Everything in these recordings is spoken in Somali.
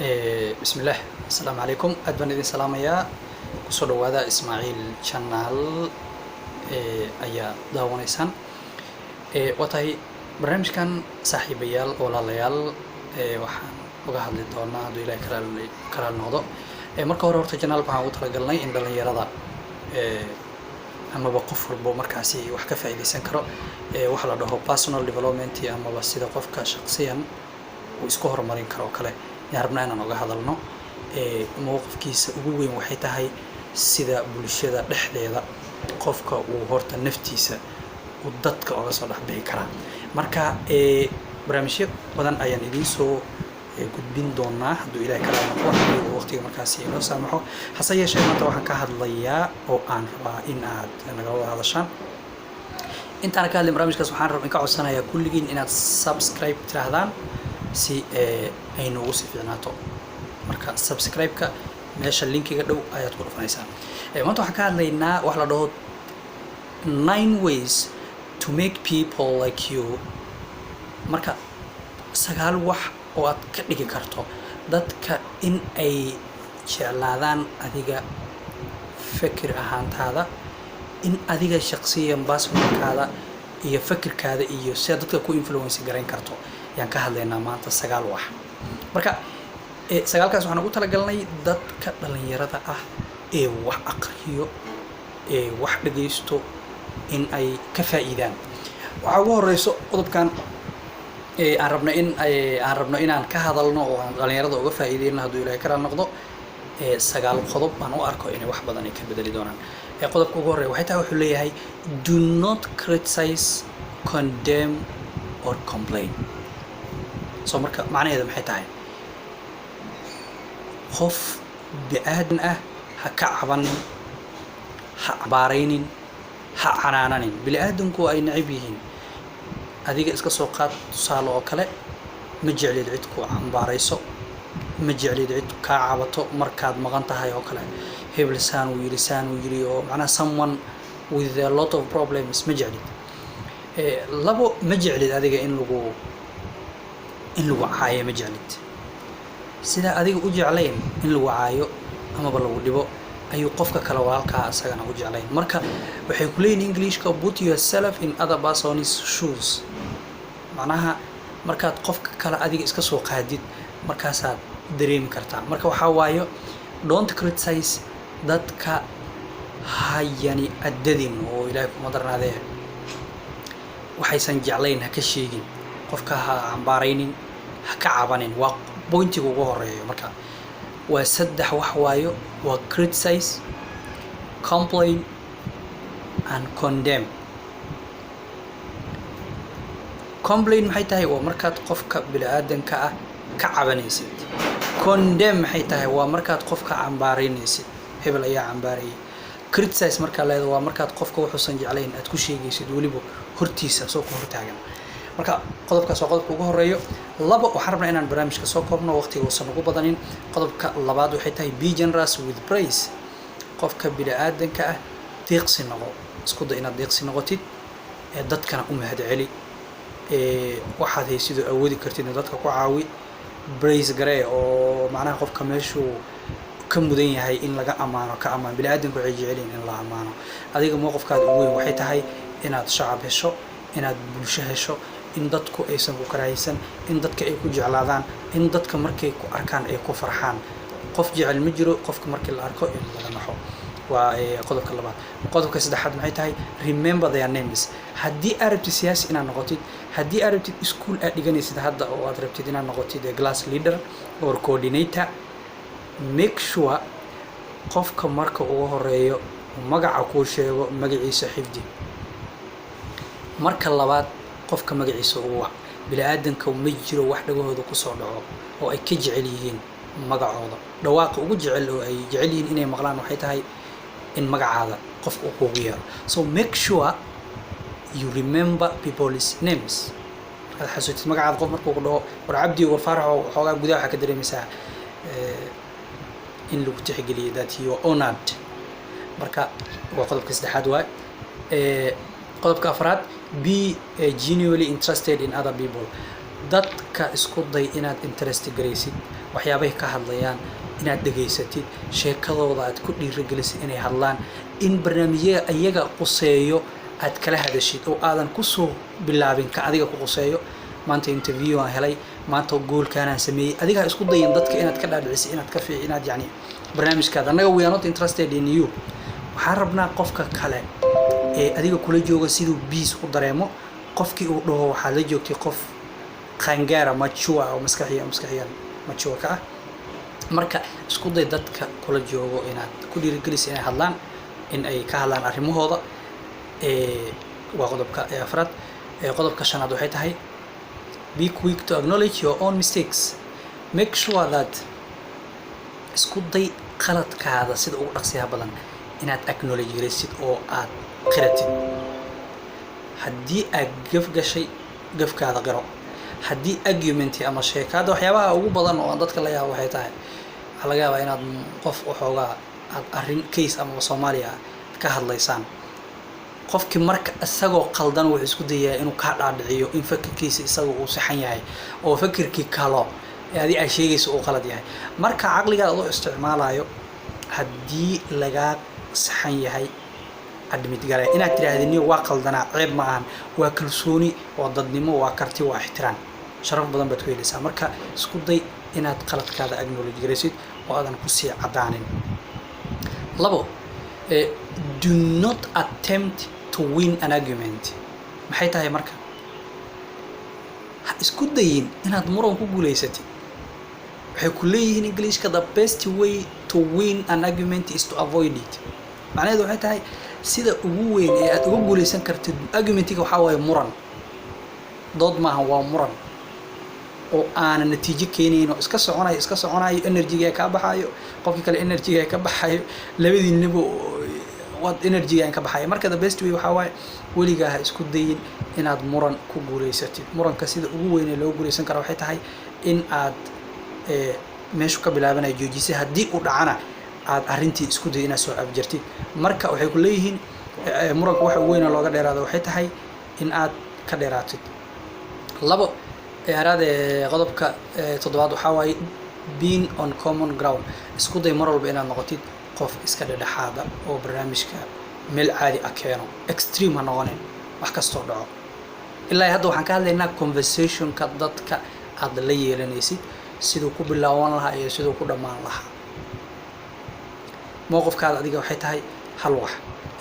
بسم الله السلام عليكم أدبن إذن سلام يا كسر وهذا إسماعيل channel أيا داونيسان وتاي برنامج كان صاحب يال ولا ليال وحن وجهد للدورنا دو إلى كرال نهضة مركو رورت channel بحاول تلقلني إن دلني يرضى أما بقف ربو مركزي وحكى فائدة سنكرة وحلا ده personal development أما بس إذا قفك شخصيا ويسكوه رمارين كرو كله يهربنا إننا نوجه هذا لنا موقف كيس وجوي وحيتها سيدا بولشيدا لحدة قفك وهرت النفتيسة وضدك أو صلاح بيكرا مركا برامشية بدن أيان إديسو قد بين دونا دو إلى كلام قوي وقتي مركزي لو سامحوا حسيا شيء ما توه كهاد ليا أو أن إن أنا قالوا هذا الشان أنت أنا كلام برامج كسبحان ربي كعصنا يا كل جين إن سبسكرايب ترهدان si ay noogu si fiicnaato marka subscribe-ka meesha linkiga dhow ayaad ku dhufanaysaa maanta waxaan ka hadlaynaa wax la dhaho 9 ways to make people like you marka 9 wax oo aad ka dhigi karto dadka in ay jeclaadaan adiga fikir ahaantaada in adiga shakhsiyan basmarkaada iyo fikirkaada iyo sida dadka ku influence gareyn karto yaan ka hadlaynaa maanta 9 wax marka 9kaas waxaan ugu talagalnay dadka dhalinyarada ah ee wax aqriyo ee wax dhageysto in ay ka faa'iidaan waxa ugu horeyso qodobkan aan rabno inaan ka hadalno oo aan dhalinyarada uga faa'iideyno hadduu Ilaahay kala noqdo 9 qodob baan u arko inay wax badan ay ka bedeli doonaan qodobka ugu horeeya waxay tahay wuxuu leeyahay do not criticize condemn or complain soo marka macnaheedu maxay tahay qof bini'aadan ah ha ka cabanin ha cabaaraynin ha canaananin bini'aadanku ay nacib yihiin adiga iska soo qaad tusaale oo kale ma jeclid cid ku cambaarayso ma jeclid cid ka cabato markaad maqan tahay oo kale hebel saan uu yiri oo macnaha someone with a lot of problems ma jeclid labo ma jeclid adiga in lagu caayo ma jeclid sida adiga u jeclayn in lagu caayo ama lagu dhibo ayuu qofka kale walaalka asagana u jeclayn marka waxay ku leeyihiin Englishka put yourself in other person's shoes macnaha markaad qofka kale adiga iska soo qaadid markaasaad dareemi kartaa marka waxa waayo don't criticize dadka hayani adadin oo Ilaahay kuma darnaadee waxaysan jeclayn ha ka sheegin qofka ha cambaaraynin ha ka cabanin waa pointiga ugu horeeyo marka waa 3 wax waayo waa criticize complain and condemn complain maxay tahay waa markaad qofka bini'aadanka ah ka cabanaysid condemn maxay tahay waa markaad qofka cambaaraynaysid hebel ayaa cambaarayay criticize marka leedahay waa markaad qofka wuxuusan jeclayn aad ku sheegaysid waliba hortiisa soo ku hortaagan marka qodobkaas waa qodobka ugu horeeyo laba waxaan rabnaa inaan barnaamijka soo koobno waqtiga uusan ugu badanin qodobka labaad waxay tahay be generous with praise qofka bini'aadanka ah deeqsi noqo isku day inaad deeqsi noqotid dadkana u mahadceli waxaad haysidoo awoodi kartid dadka ku caawi praise garee oo macnaha qofka meeshuu ka mudan yahay in laga amaano ka amaan bini'aadanku waxay jeceliin in la amaano adiga mowqifkaada ugu weyn waxay tahay inaad shacab hesho inaad bulsho hesho in dadku aysan ku karaysan in dadka ay ku jeclaadaan in dadka markay ku arkaan ay ku farxaan qof jecel ma jiro qofka markii la arko in laga naxo waa qodobka labaad qodobka saddexaad maxay tahay remember their names haddii aad rabtid siyaasi inaad noqotid haddii aad rabtid iskuul aad dhiganaysid hadda oo aad rabtid inaad noqotid class leader or coordinator make sure qofka marka ugu horeeyo magaca kuu sheego magaciisa xifdi marka labaad qofka magaciisa ugu wac bini'aadanka ma jiro wax dhagahooda ku soo dhaco oo ay ka jecel yihiin magacooda dhawaaqa ugu jecel oo ay jecel yihiin inay maqlaan waxay tahay in magacaada qof uu kugu yeero so make sure you remember people's names markaad xasuustid magacaada qof markuu ku dhaho war cabdi war faarax xoogaa gudaha waxaa ka dareemaysaa in lagu tixgeliyo that you are honored marka waa qodobka saddexaad waay qodobka afraad be genuinely interested in other people dadka isku day inaad interest garaysid waxyaabahay ka hadlayaan inaad dhegaysatid sheekadooda aad ku dhiirigelisid inay hadlaan in barnaamijyada ayaga quseeyo aad kala hadashid oo aadan kusoo bilaabin ka adiga ku quseeyo maanta interview aan helay maanta goolkaanaan sameeyey adiga isku dayin dadka inaad ka dhaadhicisid inaad ka fiic inaad yani barnaamijkaada annaga we are not interested in you waxaan rabnaa qofka kale ee adiga kula jooga siduu biis u dareemo qofkii uu dhaho waxaad la joogtay qof qaangaara mature oo maskaxiyan mature ka ah marka isku day dadka kula joogo inaad ku dhiirigelisid inay hadlaan in ay ka hadlaan arrimahooda waa qodobka afraad qodobka shanaad waxay tahay be quick to acknowledge your own mistakes make sure that isku day qaladkaada sida ugu dhaqsiyaha badan inaad acknowledge garaysid oo aad qiratid haddii aad gaf gashay gafkaada qiro haddii argument ama sheekada waxyaabaha ugu badan oo dadka la yaabo waxay tahay waxa laga yaabaa inaad qof waxoogaa aad arrin case ama Soomaaliya ka hadlaysaan qofkii marka isagoo qaldan wuxuu isku dayaa inuu ka dhaadhiciyo in fakirkiisa isagoo uu saxan yahay oo fakirkii kalo adii ay sheegayso uu qalad yahay marka caqliga loo isticmaalayo haddii laga saxan yahay admit garay inaad tiraahdo waa qaldanaa ceeb ma ahan waa kalsooni waa dadnimo waa karti waa ixtiraam sharaf badan baad ku helaysaa marka isku day inaad qaladkaada acknowledge garaysid oo aadan ku sii cadaanin labo do not attempt to win an argument maxay tahay marka isku dayin inaad muran ku guuleysatid waxay ku leeyihiin Englishka the best way to win an argument is to avoid it macnaheedu waxay tahay sida ugu weyn ee aad uga guuleysan kartid argumentiga waxa waaye muran dood maaha waa muran oo aan natiijo keenayno iska soconayo energy-ga ka baxayo qofkii kale energy-ga ka baxayo labadiinaba wad energy-ga ka baxayo marka the best way waxa waaye weligaa isku dayin inaad muran ku guuleysatid muranka sida ugu weyn ee loo guuleysan karo waxay tahay in aad meeshu ka bilaabanayo joojisay haddii uu dhacana aad arrintii isku day inaad soo afjartid marka waxay ku leeyihiin muranka waxa weyn looga dheeraado waxay tahay in aad ka dheeraatid labo ciyaarada qodobka toddobaad waxa waaye being on common ground isku day mar walba inaad noqotid qof iska dhexaada oo barnaamijka meel caadi ah keeno extreme ha noqonin wax kasto dhaco ilaa hadda waxaan ka hadlaynaa conversation ka dadka aad la yeelanaysid sidoo ku bilaawan lahaa iyo sidoo ku dhamaan lahaa موقفكاada adiga waxay tahay hal wax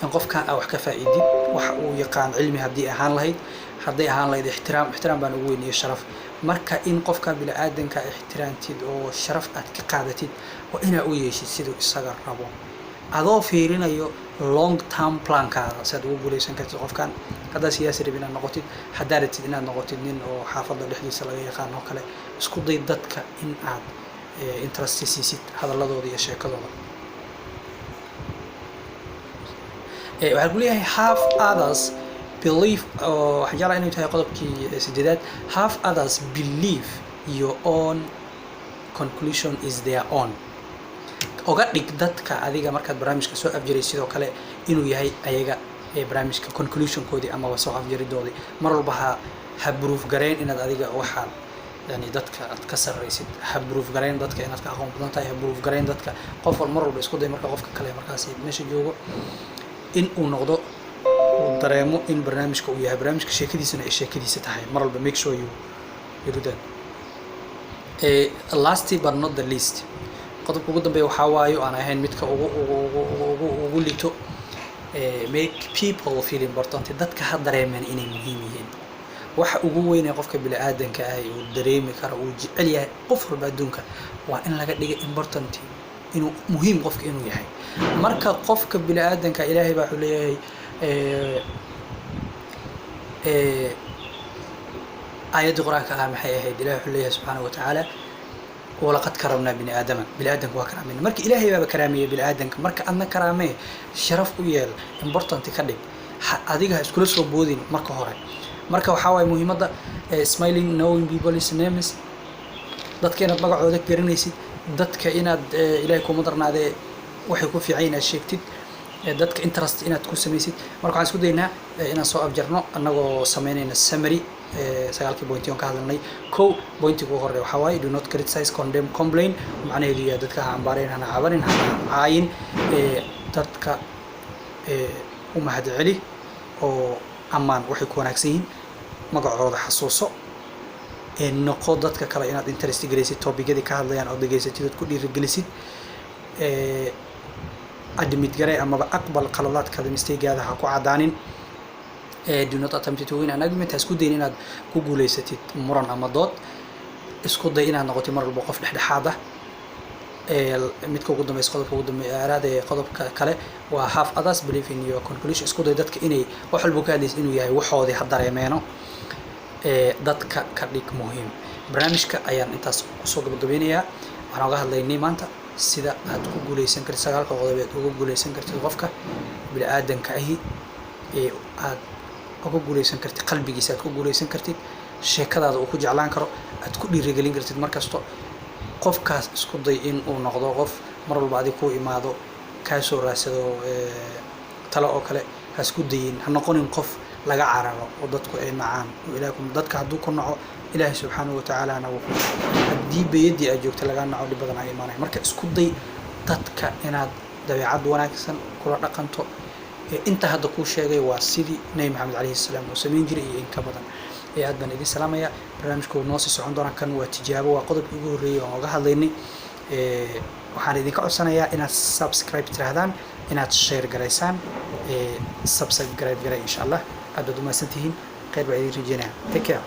in qofkan wax ka faa'iidid wax uu yaqaan cilmi hadii ahaan lahayd ixtiraam baan ugu weyniyay sharaf marka in qofka bila aadanka ixtiraantid oo sharaf aad ka qaadatid waa inaa u yeeshid sidoo isaga rabo adoo fiirinayo long term plan kaada saad ugu guuleysan kartid qofkan hada siyaasi rabina noqotid hadaratid inaad noqotid nin oo xaafadda dhexdiisa laga yaqaan oo kale isku day dadka in aad interest siisid hadaladooda iyo sheekadooda waxaan ku leeyahay half others believe waxaan jeclahay inay tahay qodobkii sideedaad half others believe your own conclusion is their own oga dhig dadka adiga markaad barnaamijka soo afjiray sidoo kale inuu yahay ayaga barnaamijka conclusion-koodii ama soo afjaridoodii mar walba ha proof gareyn inaad adiga waxaad yani dadka aad ka sarreysid ha proof gareyn dadka inaad ka aqoon badan tahay ha proof gareyn dadka qof walba mar walba isku day marka qofka kale markaas meesha joogo in uu noqdo uu dareemo in barnaamijka uu yahay barnaamijka sheekadiisana ay sheekadiisa tahay mar walba make sure you do that last but not the least qodobka ugu dambeeya waxaa waayo aan ahayn midka ugu lito make people feel important dadka ha dareemaan inay muhiim yihiin waxa ugu weyn ee qofka bini aadanka ah uu dareemi karo uu jecel yahay qof walba adduunka waa in laga dhigo important inuu muhiim qofka inuu yahay marka qofka bini aadanka ilaahay baa xuleeyay ayad quraanka ah maxay ahayd ilaahay xuleeyay subhanahu wa ta'ala ولقد كرمنا بني آدم بني آدم وكرامين مرك إلهي باب كرامية بني آدم مرك أنا كرامة شرف ويال important كذب هذيك هسكول سو بودين مرك هراء مرك وحاول مهمة ده smiling knowing people's names ضد كائنات بقى عودك جرنيسي ضد كائنات إلهيكم مدرنا هذا وحيكون في عين الشيكتد ضد كإنترست إنها تكون سميسيد مرك عن سكودينا إن صو أبجرنا أنه سمينا السمري sagaalkii point aan ka hadalnay kow pointiga ugu horeeya waxaa waaye do not criticize condemn complain macnaheedu yahay dadka ha ambaareen hana cabanin hana caayin dadka u mahad celi oo ammaan waxay ku wanaagsan yihiin magacooda xasuuso noqo dadka kale inaad interest gelisid topicyadii ka hadlayaan oo dhageysatid oo ku dhiirigelisid admit garay amaba aqbal qaladaadkaada mistakegaada ha ku cadaanin do not attempt to win an argument ha isku dayin inaad ku guuleysatid muran ama dood isku day inaad noqotid mar walba qof dhexdhexaad ah midka ugu dambeys qodobka ugu dambeeya aaraada qodobka kale waa half others believe in your conclusion isku day dadka inay wax walba ka hadlaysid inuu yahay waxoodii ha dareemeeno dadka ka dhig muhiim barnaamijka ayaan intaas kusoo gabagabeynayaa waxaan uga hadlaynay maanta sida aad ku guuleysan kartid sagaalka qodobeed uga guuleysan kartid qofka bini aadanka ahi aad uga guuleysan kartid qalbigiisa aad ku guuleysan kartid sheekadaada uu ku jeclaan karo aad ku dhiirigelin kartid markasto qofkaas isku day in uu noqdo qof mar walba adiga ku imaado kaa soo raadsado talo oo kale ha isku dayin ha noqonin qof laga cararo oo dadku ay nacaan ilaakum dadka hadduu ku naco ilaahay subxaanahu watacaala na wuxuu haddii bayadii aad joogta laga naco dhib badan ay imaanay marka isku day dadka inaad dabeecad wanaagsan kula dhaqanto inta hadda kuu sheegay waa sidii nabi maxamed calayhi salaam uu samayn jiray iyo in ka badan aad baan idin salaamaya barnaamijku noo sii socon doona kan waa tijaabo waa qodobkii ugu horreeyay oo uga hadlaynay waxaan idinka codsanayaa inaad subscribe tirahdaan inaad share garaysaan subscribe garay insha allah aad baad u mahadsantihiin khayr baa idin rajeynaya take care